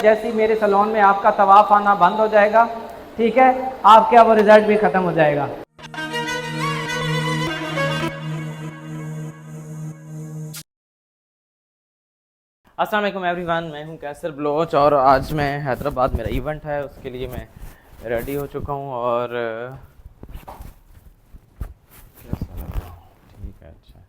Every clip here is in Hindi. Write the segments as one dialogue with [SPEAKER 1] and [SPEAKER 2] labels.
[SPEAKER 1] जैसे ही मेरे सैलून में आपका तवाफ आना बंद हो जाएगा, ठीक है, आपका वो रिजल्ट भी ख़त्म हो जाएगा। अस्सलाम वालेकुम एवरीवन, मैं हूं कैसर बलोच और आज मैं हैदराबाद, मेरा इवेंट है, उसके लिए मैं रेडी हो चुका हूं और ठीक है। अच्छा,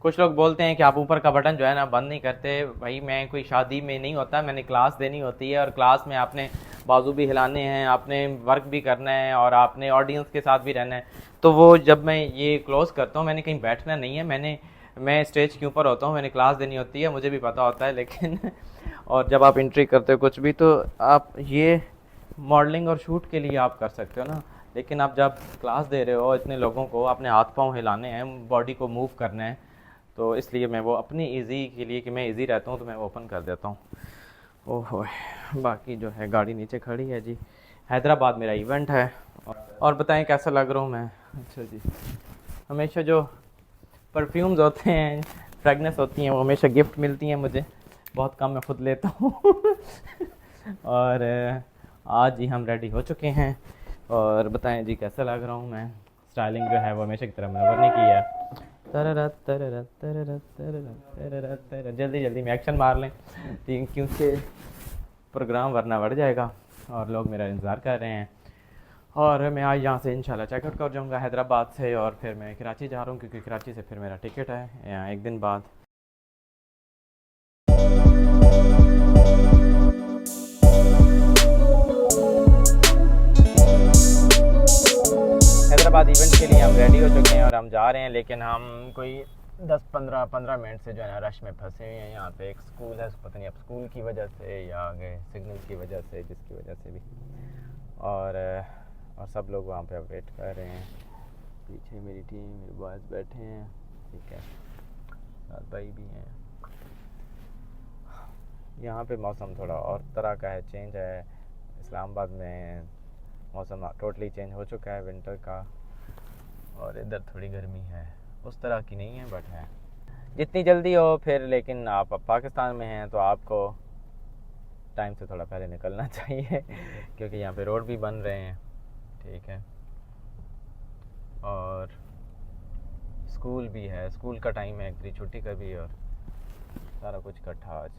[SPEAKER 1] कुछ लोग बोलते हैं कि आप ऊपर का बटन जो है ना बंद नहीं करते। भाई मैं कोई शादी में नहीं होता, मैंने क्लास देनी होती है और क्लास में आपने बाजू भी हिलाने हैं, आपने वर्क भी करना है और आपने ऑडियंस के साथ भी रहना है। तो वो जब मैं ये क्लोज़ करता हूँ, मैंने कहीं बैठना नहीं है, मैं स्टेज के ऊपर होता हूँ, मैंने क्लास देनी होती है, मुझे भी पता होता है। लेकिन और जब आप एंट्री करते हो कुछ भी, तो आप ये मॉडलिंग और शूट के लिए आप कर सकते हो ना, लेकिन आप जब क्लास दे रहे हो इतने लोगों को, अपने हाथ पाँव हिलाने हैं, बॉडी को मूव करना है, तो इसलिए मैं वो अपनी इजी के लिए कि मैं इजी रहता हूँ तो मैं ओपन कर देता हूँ। ओहो, बाकी जो है गाड़ी नीचे खड़ी है जी। हैदराबाद मेरा इवेंट है और बताएं कैसा लग रहा हूँ मैं। अच्छा जी, हमेशा जो परफ्यूम्स होते हैं, फ्रेगनेंस होती हैं, वो हमेशा गिफ्ट मिलती हैं मुझे, बहुत कम मैं खुद लेता हूँ। और आज ही हम रेडी हो चुके हैं और बताएं जी कैसा लग रहा हूँ मैं। स्टाइलिंग जो है वो हमेशा की तरह मैंने नहीं की है। जल्दी जल्दी में एक्शन मार लें क्योंकि प्रोग्राम वरना बढ़ जाएगा और लोग मेरा इंतज़ार कर रहे हैं। और मैं आज यहाँ से इंशाल्लाह चेकआउट कर जाऊँगा हैदराबाद से और फिर मैं कराची जा रहा हूँ, क्योंकि कराची से फिर मेरा टिकट है यहाँ एक दिन बाद। हैदराबाद इवेंट के लिए हम रेडी हो चुके हैं और हम जा रहे हैं, लेकिन हम कोई 10-15 मिनट से जो है ना रश में फंसे हुए हैं। यहाँ पे एक स्कूल है, पता नहीं अब स्कूल की वजह से या आगे सिग्नल की वजह से, जिसकी वजह से भी, और सब लोग वहाँ पे अब वेट कर रहे हैं। पीछे मेरी टीम, मेरे बॉयज़ बैठे हैं, ठीक है, साथ भाई भी हैं। यहाँ पे मौसम थोड़ा और तरह का है, चेंज है। इस्लामाबाद में मौसम टोटली चेंज हो चुका है विंटर का, और इधर थोड़ी गर्मी है, उस तरह की नहीं है बट है जितनी जल्दी हो फिर। लेकिन आप पाकिस्तान में हैं तो आपको टाइम से थोड़ा पहले निकलना चाहिए क्योंकि यहाँ पे रोड भी बन रहे हैं, ठीक है, और स्कूल भी है, स्कूल का टाइम है, एक्चुअली छुट्टी का भी, और सारा कुछ इकट्ठा आज।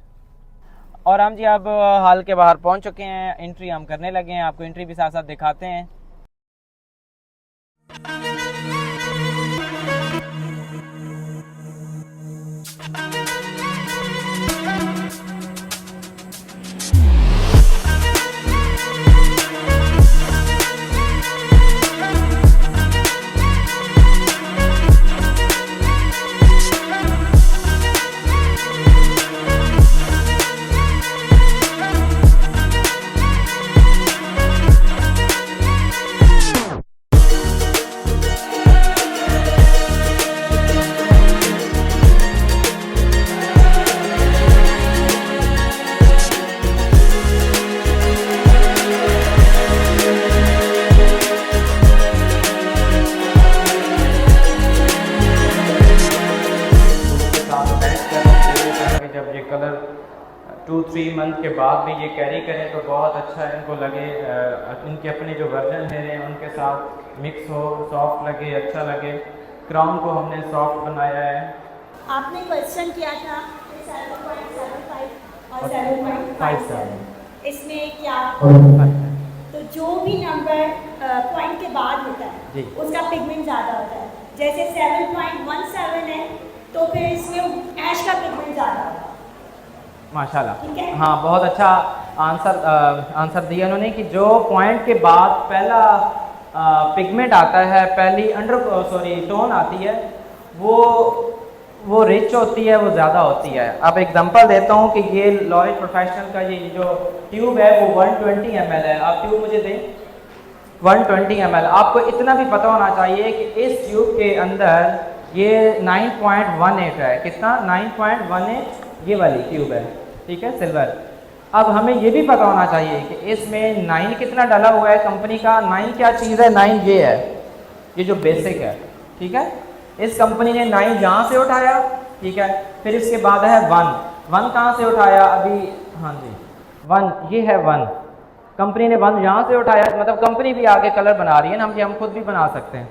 [SPEAKER 1] और हम जी अब हाल के बाहर पहुँच चुके हैं, एंट्री हम करने लगे हैं, आपको एंट्री भी साथ साथ दिखाते हैं। जब ये कलर 2-3 मंथ के बाद भी ये कैरी करें तो बहुत अच्छा इनको लगे, इनके अपने जो वर्जन है उनके साथ मिक्स हो, सॉफ्ट लगे, अच्छा लगे। क्राउन को हमने सॉफ्ट बनाया है।
[SPEAKER 2] आपने क्वेश्चन किया था 7.75 और 7.57, इसमें क्या तो जो भी नंबर पॉइंट के बाद होता है उसका पिगमेंट ज़्यादा होता है। जैसे 7.17 है तो फिर इसमें ऐश का पिगमेंट ज़्यादा होता है।
[SPEAKER 1] माशाल्लाह, हाँ बहुत अच्छा आंसर दिया उन्होंने कि जो पॉइंट के बाद पहला पिगमेंट आता है, पहली टोन आती है, वो रिच होती है, वो ज़्यादा होती है। अब एग्जांपल देता हूँ कि ये लॉरियल प्रोफेशनल का ये जो ट्यूब है वो 120 ml है। आप ट्यूब मुझे दें, 120 ml। आपको इतना भी पता होना चाहिए कि इस ट्यूब के अंदर ये 9.18 है। कितना? 9.18 ये वाली ट्यूब है, ठीक है, सिल्वर। अब हमें ये भी पता होना चाहिए कि इसमें 9 कितना डाला हुआ है कंपनी का। 9 क्या चीज़ है? 9 ये है, ये जो बेसिक है, ठीक है। इस कंपनी ने 9 यहाँ से उठाया, ठीक है, फिर इसके बाद है 1, 1 कहाँ से उठाया अभी? हाँ जी 1, ये है 1, कंपनी ने 1 यहाँ से उठाया, मतलब कंपनी भी आगे कलर बना रही है ना, हम खुद भी बना सकते हैं।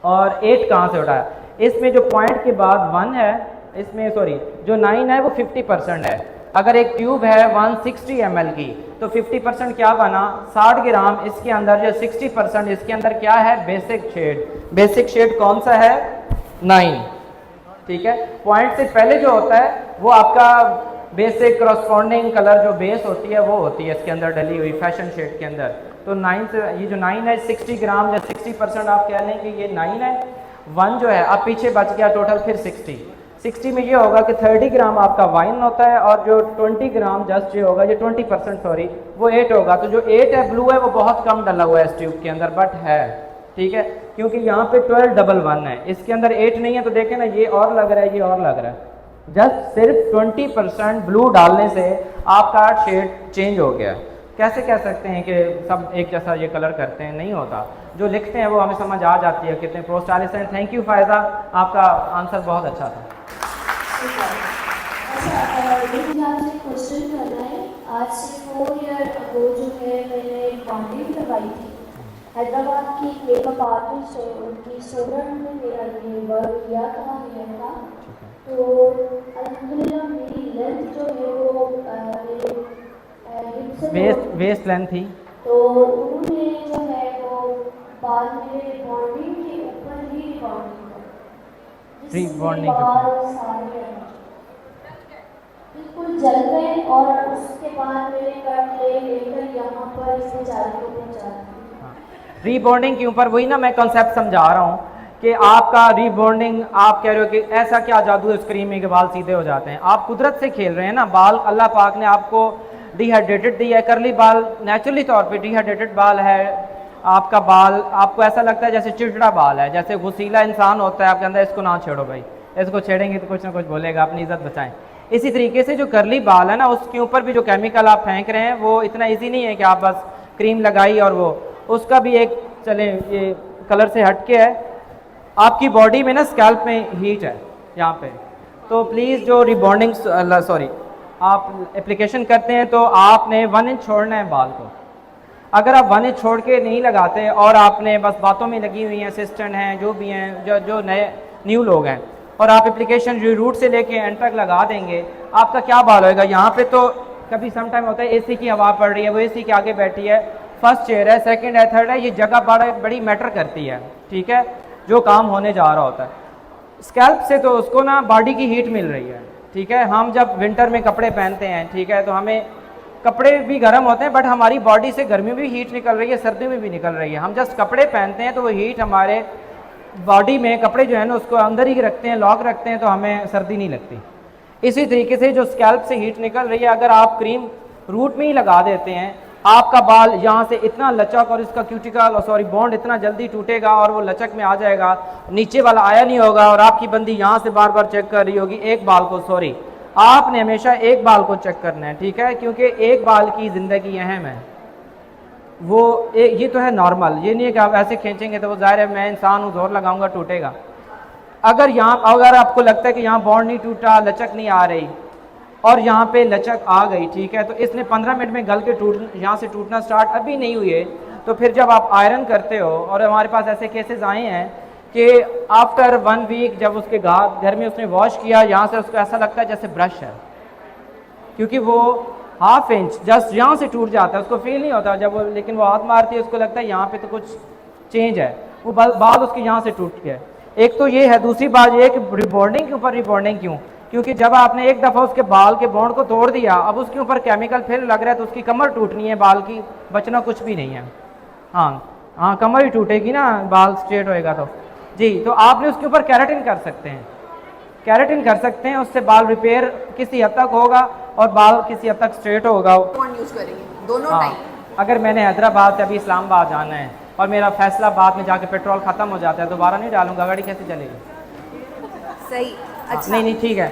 [SPEAKER 1] और 8 कहाँ से उठाया? इसमें जो पॉइंट के बाद 1 है, इसमें सॉरी जो 9 है वो 50% है। अगर एक ट्यूब है 160 ml की तो 50% क्या बना? 60 ग्राम। इसके अंदर जो 60% इसके अंदर क्या है? Basic shade. बेसिक शेड कौन सा है? 9, ठीक है। पॉइंट से पहले जो होता है वो आपका बेसिक करस्पॉन्डिंग कलर जो बेस होती है वो होती है इसके अंदर डली हुई फैशन शेड के अंदर। तो 9 से ये जो 9 है 60 ग्राम या 60% आप कह लें कि ये 9 है। 1 जो है अब पीछे बच गया टोटल फिर 60 में ये होगा कि 30 ग्राम आपका वाइन होता है और जो 20 ग्राम जस्ट ये होगा, ये 20% सॉरी वो 8 होगा। तो जो 8 है ब्लू है वो बहुत कम डला हुआ है इस ट्यूब के अंदर, बट है, ठीक है, क्योंकि यहाँ पे 1211 है, इसके अंदर 8 नहीं है। तो देखें ना ये और लग रहा है, ये और लग रहा है। जस्ट सिर्फ 20% ब्लू डालने से आपका शेड चेंज हो गया। कैसे कह सकते हैं कि सब एक जैसा ये कलर करते हैं? नहीं होता, जो लिखते हैं वो हमें समझ आ जाती है। कितने प्रोस्ट आलिस हैं। थैंक यू फायदा, आपका आंसर बहुत अच्छा था।
[SPEAKER 3] मुझे आपसे क्वेश्चन करना है। आज से 4 ईयर अगो जो है मैंने बॉन्डिंग करवाई थी हैदराबाद की मेकअप आर्टिस्ट है, उनकी स्टूडेंट में मेरा ये वर्क किया था। तो अल्हम्दुलिल्लाह मेरी लेंथ जो है वो मेरे
[SPEAKER 1] वेस्ट लेंथ थी।
[SPEAKER 3] तो उन्होंने जो है वो बाद में बॉन्डिंग के ऊपर ही
[SPEAKER 1] रीबॉन्डिंग
[SPEAKER 3] बाल सारे बिल्कुल जल गए और उसके बाद मैंने कट लेकर यहाँ पर इसे जाली को पहुँचा दिया।
[SPEAKER 1] रीबॉन्डिंग के ऊपर वही ना मैं कॉन्सेप्ट समझा रहा हूँ कि आपका रीबॉन्डिंग, आप कह रहे हो कि ऐसा क्या जादू है इस क्रीम में कि बाल सीधे हो जाते हैं। आप कुदरत से खेल रहे हैं ना। बाल अल्लाह पाक ने आपको डिहाइड्रेटेड दिया है, करली बाल नेचुरली तौर पे डिहाइड्रेटेड बाल है आपका। बाल आपको ऐसा लगता है जैसे चिड़चिड़ा बाल है, जैसे गुसीला इंसान होता है आपके अंदर, इसको ना छेड़ो भाई, इसको छेड़ेंगे तो कुछ ना कुछ बोलेगा, अपनी इज्जत बचाएं। इसी तरीके से जो करली बाल है ना उसके ऊपर भी जो केमिकल आप फेंक रहे हैं वो इतना ईजी नहीं है कि आप बस क्रीम लगाई और वो, उसका भी एक चले ये कलर से हट के है। आपकी बॉडी में ना स्कैल्प में हीट है यहाँ पे, तो प्लीज़ जो रिबॉन्डिंग सॉरी आप एप्लीकेशन करते हैं तो आपने 1 इंच छोड़ना है बाल को। अगर आप 1 इंच छोड़ के नहीं लगाते और आपने बस बातों में लगी हुई हैं, असिस्टेंट हैं, जो भी हैं, जो नए न्यू लोग हैं, और आप एप्लीकेशन जो रूट से लेके एंड तक लगा देंगे, आपका क्या बाल होएगा? यहाँ पे तो कभी समटाइम होता है एसी की हवा पड़ रही है, वो एसी के आगे बैठी है, फर्स्ट चेयर है, सेकंड है, थर्ड है, ये जगह बड़ी मैटर करती है, ठीक है, जो काम होने जा रहा होता है। स्कैल्प से तो उसको ना बॉडी की हीट मिल रही है, ठीक है। हम जब विंटर में कपड़े पहनते हैं, ठीक है, तो हमें कपड़े भी गर्म होते हैं, बट हमारी बॉडी से गर्मी में भी हीट निकल रही है, सर्दी में भी निकल रही है। हम जस्ट कपड़े पहनते हैं तो वो हीट हमारे बॉडी में, कपड़े जो है ना उसको अंदर ही रखते हैं, लॉक रखते हैं, तो हमें सर्दी नहीं लगती। इसी तरीके से जो स्कैल्प से हीट निकल रही है, अगर आप क्रीम रूट में ही लगा देते हैं, आपका बाल यहाँ से इतना लचक और इसका क्यूटिकल सॉरी बॉन्ड इतना जल्दी टूटेगा और वो लचक में आ जाएगा, नीचे वाला आया नहीं होगा और आपकी बंदी यहाँ से बार बार चेक कर रही होगी एक बाल को। सॉरी, आपने हमेशा एक बाल को चेक करना है, ठीक है, क्योंकि एक बाल की ज़िंदगी अहम है। वो ये तो है नॉर्मल, ये नहीं है कि आप ऐसे खींचेंगे तो वो ज़ाहिर है मैं इंसान हूँ, जोर लगाऊंगा टूटेगा। अगर आपको लगता है कि यहाँ बॉन्ड नहीं टूटा, लचक नहीं आ रही और यहाँ पे लचक आ गई, ठीक है, तो इसने 15 मिनट में गल के यहाँ से टूटना स्टार्ट अभी नहीं हुई है, तो फिर जब आप आयरन करते हो, और हमारे पास ऐसे केसेस आए हैं कि आफ्टर 1 वीक जब उसके घर में उसने वॉश किया, यहाँ से उसको ऐसा लगता है जैसे ब्रश है, क्योंकि वो ½ इंच जस्ट यहाँ से टूट जाता है, उसको फील नहीं होता जब वो, लेकिन वो हाथ मारती है उसको लगता है यहाँ पे तो कुछ चेंज है, वो बाल उसके यहाँ से टूट गया। एक तो ये है, दूसरी बात ये कि रिबॉन्डिंग के ऊपर रिबॉन्डिंग क्यों? क्योंकि जब आपने एक दफ़ा उसके बाल के बॉन्ड को तोड़ दिया, अब उसके ऊपर केमिकल फिर लग रहा है तो उसकी कमर टूटनी है, बाल की बचना कुछ भी नहीं है। हाँ, कमर ही टूटेगी ना, बाल स्ट्रेट होएगा तो जी। तो आपने उसके ऊपर कैराटिन कर सकते हैं, कैराटिन कर सकते हैं, उससे बाल रिपेयर किसी हद तक होगा और बाल किसी हद तक स्ट्रेट होगा।
[SPEAKER 4] कौन यूज़ करेंगे दोनों टाइम?
[SPEAKER 1] अगर मैंने हैदराबाद से अभी इस्लामाबाद जाना है और मेरा फैसलाबाद में जाके पेट्रोल ख़त्म हो जाता है, दोबारा नहीं डालूंगा, गाड़ी कैसे चलेगी?
[SPEAKER 4] सही, अच्छा।
[SPEAKER 1] नहीं ठीक है।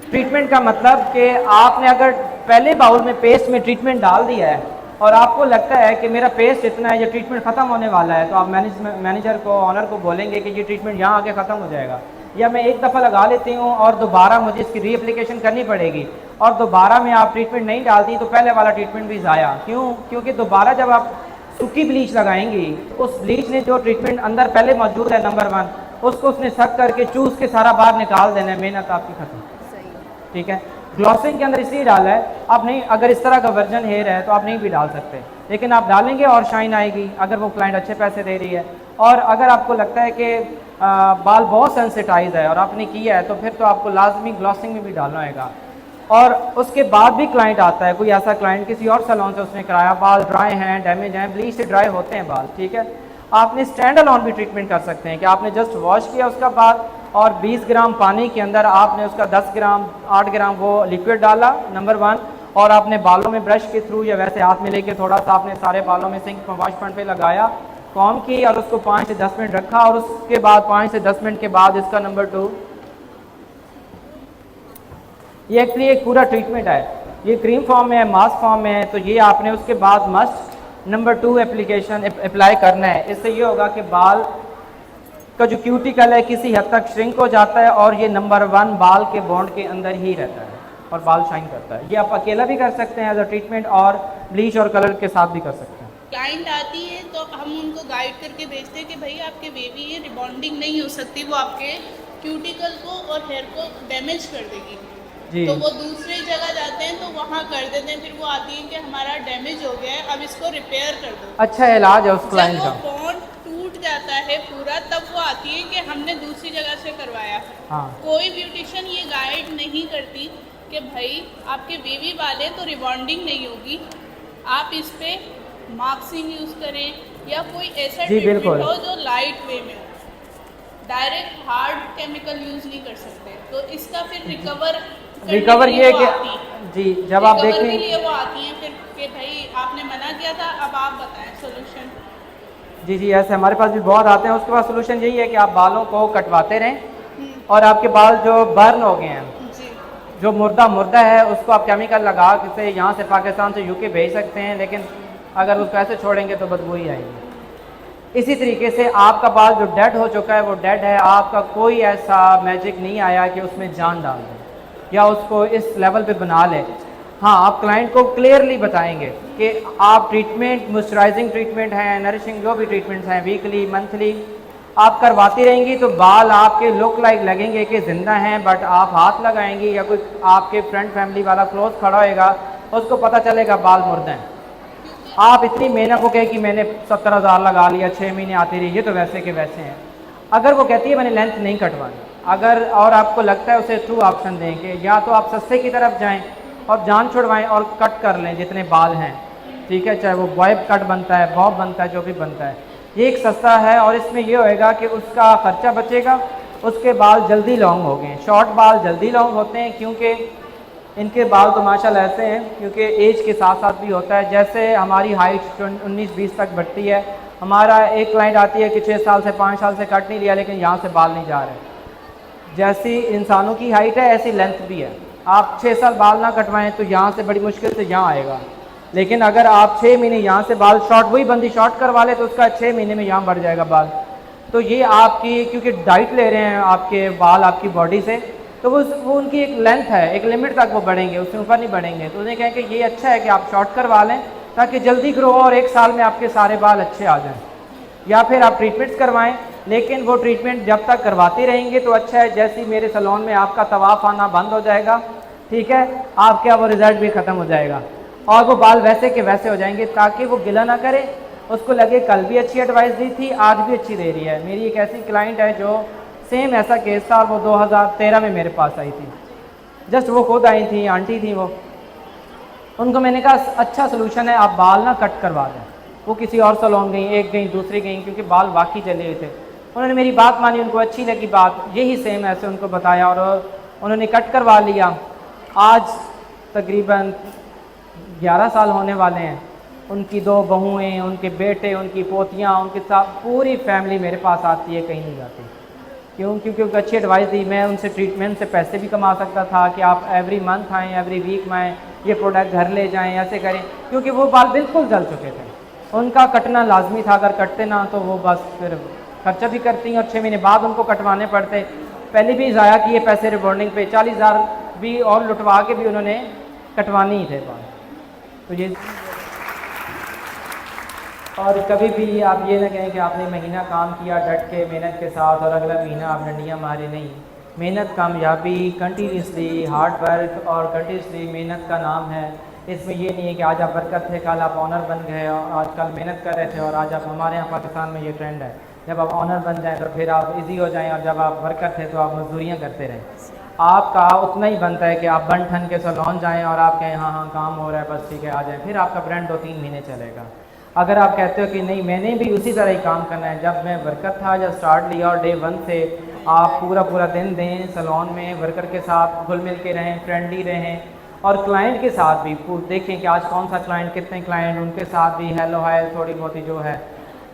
[SPEAKER 1] ट्रीटमेंट का मतलब कि आपने अगर पहले बाउल में पेस्ट में ट्रीटमेंट डाल दिया है और आपको लगता है कि मेरा पेस्ट इतना है, ये ट्रीटमेंट ख़त्म होने वाला है, तो आप मैनेजर को, ऑनर को बोलेंगे कि ये ट्रीटमेंट यहाँ आके ख़त्म हो जाएगा, या मैं एक दफ़ा लगा लेती हूँ और दोबारा मुझे इसकी रीएप्लीकेशन करनी पड़ेगी और दोबारा में आप ट्रीटमेंट नहीं डालती तो पहले वाला ट्रीटमेंट भी ज़ाया। क्यों? क्योंकि दोबारा जब आप सूखी ब्लीच लगाएंगी उस ब्लीच ने जो ट्रीटमेंट अंदर पहले मौजूद है नंबर 1 उसको उसने सक करके चूस के सारा बाहर निकाल देना है, मेहनत आपकी खत्म। ठीक है, ग्लॉसिंग के अंदर इसलिए डाला है, आप नहीं, अगर इस तरह का वर्जन हेयर है तो आप नहीं भी डाल सकते, लेकिन आप डालेंगे और शाइन आएगी अगर वो क्लाइंट अच्छे पैसे दे रही है। और अगर आपको लगता है कि बाल बहुत सेंसिटाइज है और आपने किया है तो फिर तो आपको लाजमी ग्लॉसिंग में भी डालना होगा। और उसके बाद भी क्लाइंट आता है, कोई ऐसा क्लाइंट किसी और सैलून से उसने कराया, बाल ड्राई हैं, डैमेज हैं, ब्लीच से ड्राई होते हैं बाल, ठीक है, आपने स्टैंड अलोन भी ट्रीटमेंट कर सकते हैं कि आपने जस्ट वॉश किया उसका बाल और 20 ग्राम पानी के अंदर आपने उसका 10 ग्राम 8 ग्राम वो लिक्विड डाला नंबर 1 और आपने बालों में ब्रश के थ्रू या वैसे हाथ में लेके थोड़ा सा आपने सारे बालों में सिंक वॉश पॉइंट पे लगाया, कॉम की और उसको 5 से 10 मिनट रखा और उसके बाद 5 से 10 मिनट के बाद इसका नंबर 2, ये एक्चुअली एक पूरा ट्रीटमेंट है, ये क्रीम फॉर्म में है, मास्क फॉर्म में है, तो ये आपने उसके बाद मस्ट नंबर 2 एप्लीकेशन अप्लाई करना है। इससे ये होगा कि बाल का जो क्यूटिकल है किसी हद तक श्रिंक हो जाता है और ये नंबर 1 बाल के बॉन्ड के अंदर ही रहता है और बाल शाइन करता है। ये आप अकेला भी कर सकते हैं एज अ ट्रीटमेंट और ब्लीच और कलर के साथ भी कर सकते हैं।
[SPEAKER 5] क्लाइंट आती है तो हम उनको गाइड करके भेजते हैं कि भाई आपके बेबी ये रिबॉन्डिंग नहीं हो सकती, वो आपके क्यूटिकल को और हेयर को डैमेज कर देगी जी। तो वो दूसरी जगह जाते हैं तो वहाँ कर देते हैं, फिर वो आती है कि हमारा डैमेज हो गया है, अब इसको रिपेयर कर दो।
[SPEAKER 1] अच्छा इलाज है उस क्लाइंट का।
[SPEAKER 5] जब वो बॉन्ड टूट जाता है पूरा तब वो आती है कि हमने दूसरी जगह से करवाया।
[SPEAKER 1] हाँ। कोई
[SPEAKER 5] ब्यूटिशियन ये गाइड नहीं करती कि भाई आपके बेबी वाले तो रिबॉन्डिंग नहीं होगी, आप इस पे मार्क्सिंग यूज़ करें या कोई ऐसा ट्रीटमेंट हो जो लाइट वे में हो, डायरेक्ट हार्ड केमिकल यूज़ नहीं कर सकते। तो इसका फिर रिकवर ये कि जी जब आप देखें के लिए वो आती हैं फिर कि भाई आपने मना किया था, अब आप बताएं सोल्यूशन।
[SPEAKER 1] जी ऐसे हमारे पास भी बहुत आते हैं। उसके बाद सोल्यूशन यही है कि आप बालों को कटवाते रहें और आपके बाल जो बर्न हो गए हैं, जो मुर्दा है उसको आप केमिकल लगा के यहाँ से पाकिस्तान से यूके भेज सकते हैं, लेकिन अगर उसको ऐसे छोड़ेंगे तो बदबू ही आएगी। इसी तरीके से आपका बाल जो डेड हो चुका है वो डेड है, आपका कोई ऐसा मैजिक नहीं आया कि उसमें जान डाल दें या उसको इस लेवल पे बना ले। हाँ, आप क्लाइंट को क्लियरली बताएंगे कि आप ट्रीटमेंट, मॉइस्चराइजिंग ट्रीटमेंट है, नरिशिंग जो भी ट्रीटमेंट्स हैं, वीकली मंथली आप करवाती रहेंगी तो बाल आपके लुक लाइक लगेंगे कि ज़िंदा हैं, बट आप हाथ लगाएंगी या कोई आपके फ्रेंड फैमिली वाला क्लोज खड़ा होएगा उसको पता चलेगा बाल मुर्दा हैं। आप इतनी मेहनत को कहे कि मैंने 70,000 लगा लिया, 6 महीने आती रही, ये तो वैसे के वैसे हैं। अगर वो कहती है मैंने लेंथ नहीं कटवानी, अगर और आपको लगता है उसे ट्रू ऑप्शन दें कि या तो आप सस्ते की तरफ जाएं और जान छुड़वाएं और कट कर लें जितने बाल हैं, ठीक है, चाहे वो बॉय कट बनता है, बॉब बनता है, जो भी बनता है, ये एक सस्ता है और इसमें ये होएगा कि उसका खर्चा बचेगा, उसके बाल जल्दी लॉन्ग हो गए। शॉर्ट बाल जल्दी लॉन्ग होते हैं क्योंकि इनके बाल तो माशाल्लाह ऐसे हैं, क्योंकि एज के साथ साथ भी होता है, जैसे हमारी हाइट 19-20 तक बढ़ती है। हमारा एक क्लाइंट आती है कि 6 साल से 5 साल से कट नहीं लिया लेकिन यहाँ से बाल नहीं जा रहे। जैसी इंसानों की हाइट है ऐसी लेंथ भी है, आप 6 साल बाल ना कटवाएं तो यहाँ से बड़ी मुश्किल से यहाँ आएगा, लेकिन अगर आप 6 महीने यहाँ से बाल शॉर्ट, वही बंदी शॉर्ट करवा ले तो उसका 6 महीने में यहाँ बढ़ जाएगा बाल। तो ये आपकी, क्योंकि डाइट ले रहे हैं आपके बाल आपकी बॉडी से, तो वो उनकी एक लेंथ है, एक लिमिट तक वो बढ़ेंगे, उससे ऊपर नहीं बढ़ेंगे। तो उन्हें कहें कि ये अच्छा है कि आप शॉर्ट करवा लें ताकि जल्दी ग्रो हो और 1 साल में आपके सारे बाल अच्छे आ जाएँ, या फिर आप ट्रीटमेंट्स करवाएं, लेकिन वो ट्रीटमेंट जब तक करवाते रहेंगे तो अच्छा है। जैसे मेरे सैलून में आपका तवाफ आना बंद हो जाएगा, ठीक है, आपका वो रिजल्ट भी ख़त्म हो जाएगा और वो बाल वैसे के वैसे हो जाएंगे, ताकि वो गिला ना करे, उसको लगे कल भी अच्छी एडवाइस दी थी, आज भी अच्छी दे रही है। मेरी एक ऐसी क्लाइंट है जो सेम ऐसा केस था, वो 2013 में मेरे पास आई थी, जस्ट वो खुद आई थी, आंटी थी वो, उनको मैंने कहा अच्छा सोल्यूशन है, आप बाल ना कट करवा दें। वो किसी और सैलून गई, एक गई, दूसरी गई, क्योंकि बाल वाकई चले हुए थे। उन्होंने मेरी बात मानी, उनको अच्छी लगी बात, यही सेम ऐसे उनको बताया और उन्होंने कट करवा लिया। आज तकरीबन 11 साल होने वाले हैं, उनकी 2 बहुएँ, उनके बेटे, उनकी पोतियाँ, उनके साथ पूरी फैमिली मेरे पास आती है, कहीं नहीं जाती। क्यों? क्योंकि उनको अच्छी एडवाइस दी। मैं उनसे ट्रीटमेंट से पैसे भी कमा सकता था कि आप एवरी मंथ आएँ, एवरी वीक में आएँ, ये प्रोडक्ट घर ले जाएँ, ऐसे करें, क्योंकि वो बाल बिल्कुल जल चुके थे, उनका कटना लाजमी था। अगर कटते ना तो वो बस फिर खर्चा भी करती और 6 महीने बाद उनको कटवाने पड़ते। पहले भी ज़ाया किए पैसे रिबॉन्डिंग पे, 40,000 भी और लुटवा के भी उन्होंने कटवानी ही थे बाल। तो ये और कभी भी आप ये ना कहें कि आपने महीना काम किया डट के मेहनत के साथ और अगला महीना आप डंडियाँ मारे, नहीं। मेहनत कामयाबी, कंटिन्यूसली हार्ड वर्क और कंटिन्यूसली मेहनत का नाम है। इसमें ये नहीं है कि आज आप बरकत थे, कल आप ऑनर बन गए और आज कल मेहनत कर रहे थे और आज आप, हमारे यहाँ पाकिस्तान में ये ट्रेंड है, जब आप ऑनर बन जाएँ तो फिर आप इजी हो जाएँ, और जब आप वर्कर थे तो आप मजदूरियाँ करते रहें। आपका उतना ही बनता है कि आप बन ठन के सैलून जाएँ और आप कहें हाँ हाँ काम हो रहा है बस ठीक है आ जाएँ, फिर आपका ब्रांड 2-3 महीने चलेगा। अगर आप कहते हो कि नहीं मैंने भी उसी तरह ही काम करना है, जब मैं वर्कर था, जब स्टार्ट लिया और डे 1 से आप पूरा दिन दें सैलून में, वर्कर के साथ घुल मिल के रहें, फ्रेंडली रहें, और क्लाइंट के साथ भी देखें कि आज कौन सा क्लाइंट, कितने क्लाइंट, उनके साथ भी हेलो हाय थोड़ी बहुत ही जो है,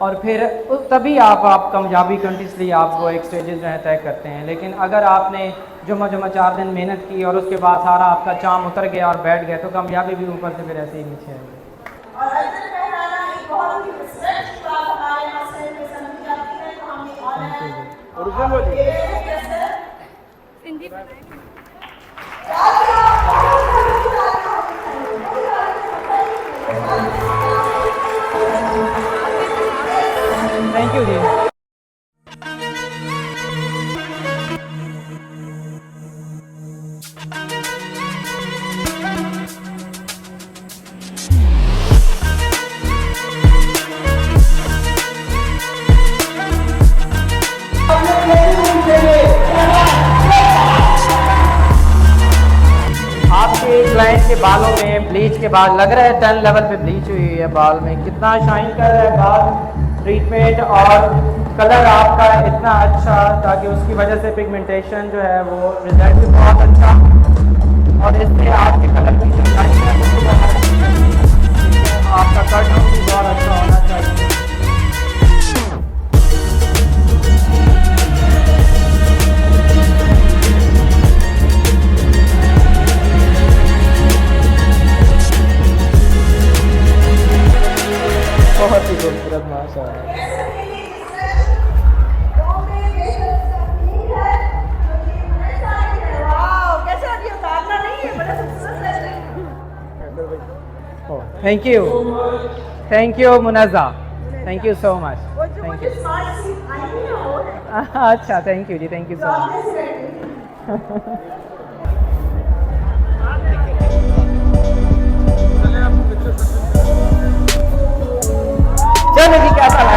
[SPEAKER 1] और फिर तभी आप कामयाबी कंटिन्यूसली आप वो एक स्टेजेस जो है तय करते हैं। लेकिन अगर आपने जुम्मा 4 दिन मेहनत की और उसके बाद सारा आपका चाम उतर गया और बैठ गया, तो कामयाबी भी ऊपर से फिर ऐसे ही नीचे आएगी।
[SPEAKER 2] और अजर कहलाना एक बहुत ही रिस्पेक्ट की बात हमारे मसले में समझी जाती है, तो हमने ऑनर
[SPEAKER 1] थैंक यू जी। आपके क्लाइंट के बालों में ब्लीच के बाद लग रहा है 10 लेवल पे ब्लीच हुई है बाल में, कितना शाइन कर रहा है बाल, ट्रीटमेंट और कलर आपका इतना अच्छा, ताकि उसकी वजह से पिगमेंटेशन जो है वो रिजल्ट भी बहुत अच्छा, और इससे आपके कलर की जो शाइन है वो आपका कट भी बहुत अच्छा होना चाहिए। बहुत ही खूबसूरत माशाअल्लाह। Thank you Munazza, thank you so much, thank you. अच्छा thank you ji, thank you so much. चलो जी कैसा लगा?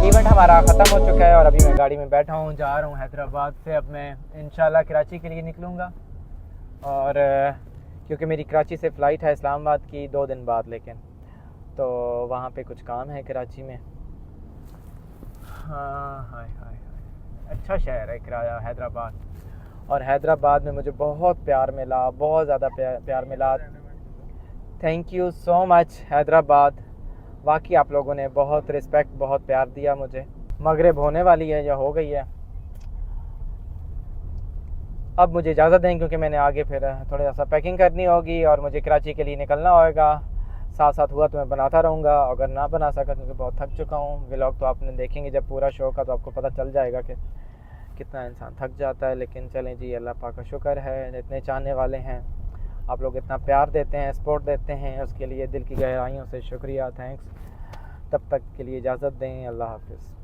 [SPEAKER 1] इवेंट हमारा ख़त्म हो चुका है और अभी मैं गाड़ी में बैठा हूँ, जा रहा हूँ हैदराबाद से। अब मैं इंशाल्लाह कराची के लिए निकलूँगा, और क्योंकि मेरी कराची से फ़्लाइट है इस्लामाबाद की 2 दिन बाद, लेकिन तो वहाँ पे कुछ काम है कराची में। हाँ हाय हाय हाय, अच्छा शहर है किराया हैदराबाद, और हैदराबाद में मुझे बहुत प्यार मिला, बहुत ज़्यादा प्यार मिला। Thank you so much Hyderabad, वाकई आप लोगों ने बहुत रिस्पेक्ट, बहुत प्यार दिया मुझे। मगरिब होने वाली है या हो गई है, अब मुझे इजाज़त दें क्योंकि मैंने आगे फिर थोड़ा सा पैकिंग करनी होगी और मुझे कराची के लिए निकलना होगा। साथ साथ हुआ तो मैं बनाता रहूँगा, अगर ना बना सका क्योंकि बहुत थक चुका हूँ। व्लॉग तो आपने देखेंगे जब पूरा शो का, तो आपको पता चल जाएगा कि कितना इंसान थक जाता है। लेकिन चलें जी, अल्लाह पाक का शुक्र है, इतने चाहने वाले हैं, आप लोग इतना प्यार देते हैं, सपोर्ट देते हैं, उसके लिए दिल की गहराइयों से शुक्रिया, थैंक्स। तब तक के लिए इजाज़त दें, अल्लाह हाफ़िज़।